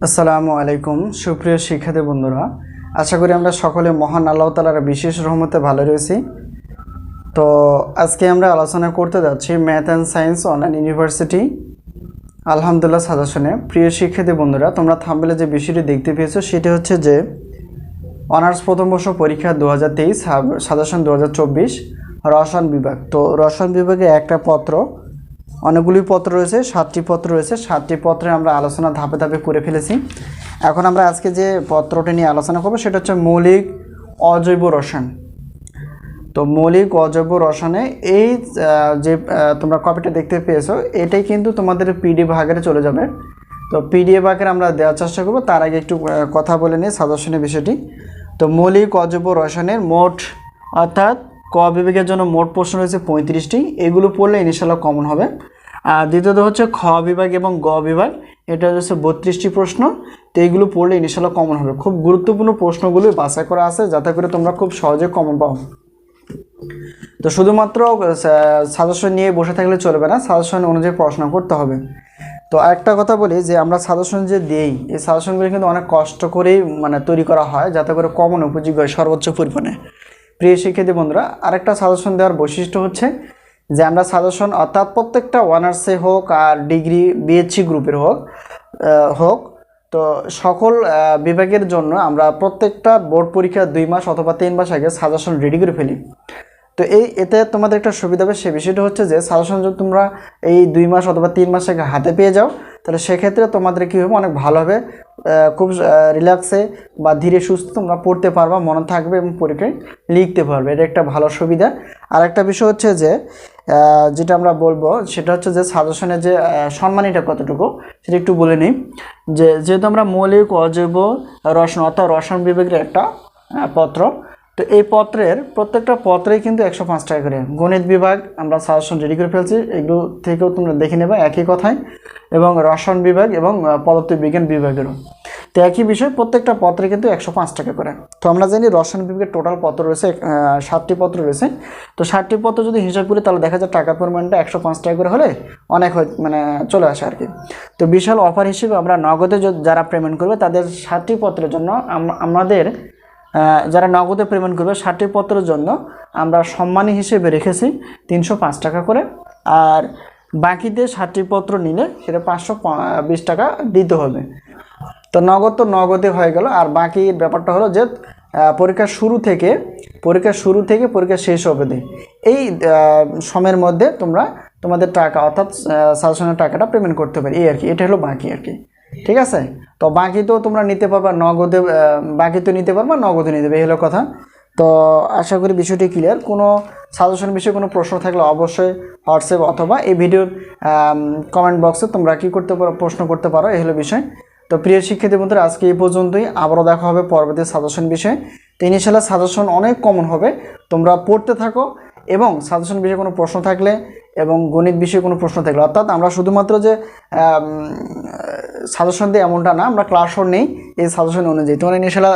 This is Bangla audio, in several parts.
আসসালামু আলাইকুম সুপ্রিয় শিক্ষার্থী বন্ধুরা, আশা করি আমরা সকলে মহান আল্লাহ তাআলার বিশেষ রহমতে ভালো রয়েছি। তো আজকে আমরা আলোচনা করতে যাচ্ছি math and science online university আলহামদুলিল্লাহ সাজেশনে। প্রিয় শিক্ষার্থী বন্ধুরা, তোমরা থাম্বনেলে যে বিষয়টি দেখতে পেয়েছো সেটি হচ্ছে যে অনার্স প্রথম বর্ষ পরীক্ষা 2023 সাজেশন 2024 রসায়ন বিভাগ। তো রসায়ন বিভাগে একটা পত্র, অনেকগুলি পত্র রয়েছে, 7টি পত্র রয়েছে। 7টি পত্রে আমরা আলোচনা ধাপে ধাপে করে ফেলেছি। এখন আমরা আজকে যে পত্রটি নিয়ে আলোচনা করব সেটা হচ্ছে মৌলিক অজৈব রসায়ন। তো মৌলিক অজৈব রসায়নে এই যে তোমরা কপিটা দেখতে পেয়েছো, এটাই কিন্তু তোমাদের পিডিএফ আকারে চলে যাবে। তো পিডিএফ আকারে আমরা দেওয়ার চেষ্টা করব। তার আগে একটু কথা বলে নিই সাজেশনের বিষয়টি। তো মৌলিক অজৈব রসায়নের মোট অর্থাৎ ক বিভাগের জন্য মোট প্রশ্ন রয়েছে 35টি। এগুলো পড়লে ইনশাআল্লাহ কমন হবে। আর দ্বিতীয়ত হচ্ছে খ বিভাগ এবং গ বিভাগ, এটা হচ্ছে 32টি প্রশ্ন। তো এইগুলো পড়লে ইনশাআল্লাহ কমন হবে। খুব গুরুত্বপূর্ণ প্রশ্নগুলো বাছাই করা আছে যাতে করে তোমরা খুব সহজে কমন পাও। তো শুধুমাত্র সাজেশন নিয়ে বসে থাকলে চলবে না, সাজেশন অনুযায়ী পড়াশোনা করতে হবে। তো একটা কথা বলি যে আমরা সাজেশন যে দিই, এই সাজেশনগুলো কিন্তু অনেক কষ্ট করেই তৈরি করা হয় যাতে করে কমন উপযোগী হয় সর্বোচ্চ পরিমাণে। প্রিয় শিক্ষার্থী বন্ধুরা, আরেকটা সাজেশন দেওয়ার বৈশিষ্ট্য হচ্ছে যে আমরা সাজেশন অর্থাৎ প্রত্যেকটা অনার্সে হোক আর ডিগ্রি বিএসসি গ্রুপের হোক তো সকল বিভাগের জন্য আমরা প্রত্যেকটা বোর্ড পরীক্ষা 2 মাস অথবা 3 মাস আগে সাজেশন রেডি করে ফেলি। তো এতে তোমাদের একটা সুবিধা হবে, সে বিষয়টা হচ্ছে যে সাজেশন যদি তোমরা এই 2 মাস অথবা 3 মাস আগে হাতে পেয়ে যাও, তাহলে সেক্ষেত্রে তোমাদের কী হবে, অনেক ভালো হবে, খুব রিল্যাক্সে বা ধীরে সুস্থ তোমরা পড়তে পারবা, মনে থাকবে এবং পরীক্ষায় লিখতে পারবে। এটা একটা ভালো সুবিধা। আর একটা বিষয় হচ্ছে যে যেটা আমরা বলবো সেটা হচ্ছে যে সাজেশনের যে সম্মানীটা কতটুকু সেটা একটু বলে নিই। যেহেতু আমরা মৌলিক অজৈব রসায়ন অর্থাৎ রসায়ন বিভাগের একটা পত্র, তো এই পত্রের প্রত্যেকটা পত্রেই কিন্তু 105 টাকা করে। গণিত বিভাগ আমরা সাজেশন রেডি করে ফেলছি, এগুলো থেকেও তোমরা দেখে নেবে একই কথায়, এবং রসায়ন বিভাগ এবং পদার্থবিজ্ঞান বিভাগেরও তো একই বিষয়। প্রত্যেকটা পত্রে কিন্তু 105 টাকা করে। তো আমরা জানি রসায়ন বিভাগের টোটাল পত্র রয়েছে 7টি পত্র রয়েছে। তো 7টি পত্র যদি হিসাব করি তাহলে দেখা যায় টাকার পরিমাণটা 105 টাকা করে হলে অনেক চলে আসে আর কি। তো বিশাল অফার হিসেবে আমরা নগদে যারা পেমেন্ট করবে তাদের 7টি পত্রের জন্য আমাদের যারা নগদে পেমেন্ট করবে 7টি পত্রের জন্য আমরা সম্মানী হিসেবে রেখেছি 305 টাকা করে। আর বাকিতে 7টি পত্র নিলে সেটা 520 টাকা দিতে হবে। তো নগদে হয়ে গেল। আর বাকি ব্যাপারটা হলো যে পরীক্ষা শুরু থেকে পরীক্ষা শেষ অবধি এই সময়ের মধ্যে তোমরা তোমাদের টাকা অর্থাৎ সাজেশনের টাকাটা পেমেন্ট করতে পারি, এই আর কি। এটা হলো বাকি আর কি, ঠিক আছে। তো বাকি তো তোমরা নিতে পারবা নগদে, বাকি তো নিতে পারবা নগদে নিতে পারবে, এই হলো কথা। তো আশা করি বিষয়টি ক্লিয়ার। কোনো সাজেশন বিষয়ে কোনো প্রশ্ন থাকলে অবশ্যই হোয়াটসঅ্যাপ অথবা এই ভিডিওর কমেন্ট বক্সে তোমরা কী করতে পারো, প্রশ্ন করতে পারো, এই হলো বিষয়। তো প্রিয় শিক্ষার্থী বন্ধুরা, আজকে এই পর্যন্তই। আবারও দেখা হবে পরবর্তী সাজেশন বিষয়ে। তো ইনশাআল্লাহ সাজেশন অনেক কমন হবে, তোমরা পড়তে থাকো। এবং সাজেশন বিষয়ে কোনো প্রশ্ন থাকলে এবং গণিত বিষয়ে কোনো প্রশ্ন থাকলে, অর্থাৎ আমরা শুধুমাত্র যে সাজেশন দিই এমনটা না, আমরা ক্লাসও নেই এই সাজেশন অনুযায়ী। তোমরা ইনশাআল্লাহ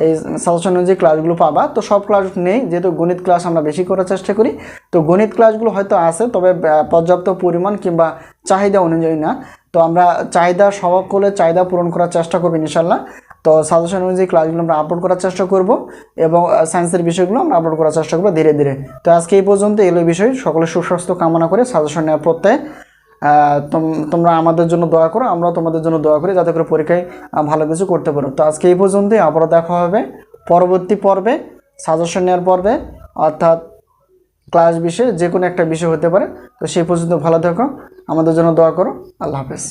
এই সাজেশন অনুযায়ী ক্লাসগুলো পাবা। তো সব ক্লাস নেই, যেহেতু গণিত ক্লাস আমরা বেশি করার চেষ্টা করি। তো গণিত ক্লাসগুলো হয়তো আছে, তবে পর্যাপ্ত পরিমাণ কিংবা চাহিদা অনুযায়ী না। তো আমরা চাহিদা পূরণ করার চেষ্টা করবো ইনশাআল্লাহ। তো সাজেশন অনুযায়ী ক্লাসগুলো আমরা আপলোড করার চেষ্টা করব এবং সায়েন্সের বিষয়গুলো আমরা আপলোড করার চেষ্টা করবো ধীরে ধীরে। তো আজকে এই পর্যন্ত এলো বিষয়। সকলের সুস্বাস্থ্য কামনা করে সাজেশন নেওয়ার প্রত্যয় তোমরা আমাদের জন্য দোয়া করো, আমরাও তোমাদের জন্য দোয়া করি যাতে করে পরীক্ষায় ভালো কিছু করতে পারো। তো আজকে এই পর্যন্তই। আবারও দেখা হবে পরবর্তী পর্বে, সাজেশন নেওয়ার পর্বে, অর্থাৎ ক্লাস বিষয়ে যে কোনো একটা বিষয় হতে পারে। তো সেই পর্যন্ত ভালো থাকো, আমাদের জন্য দোয়া করো। আল্লাহ হাফেজ।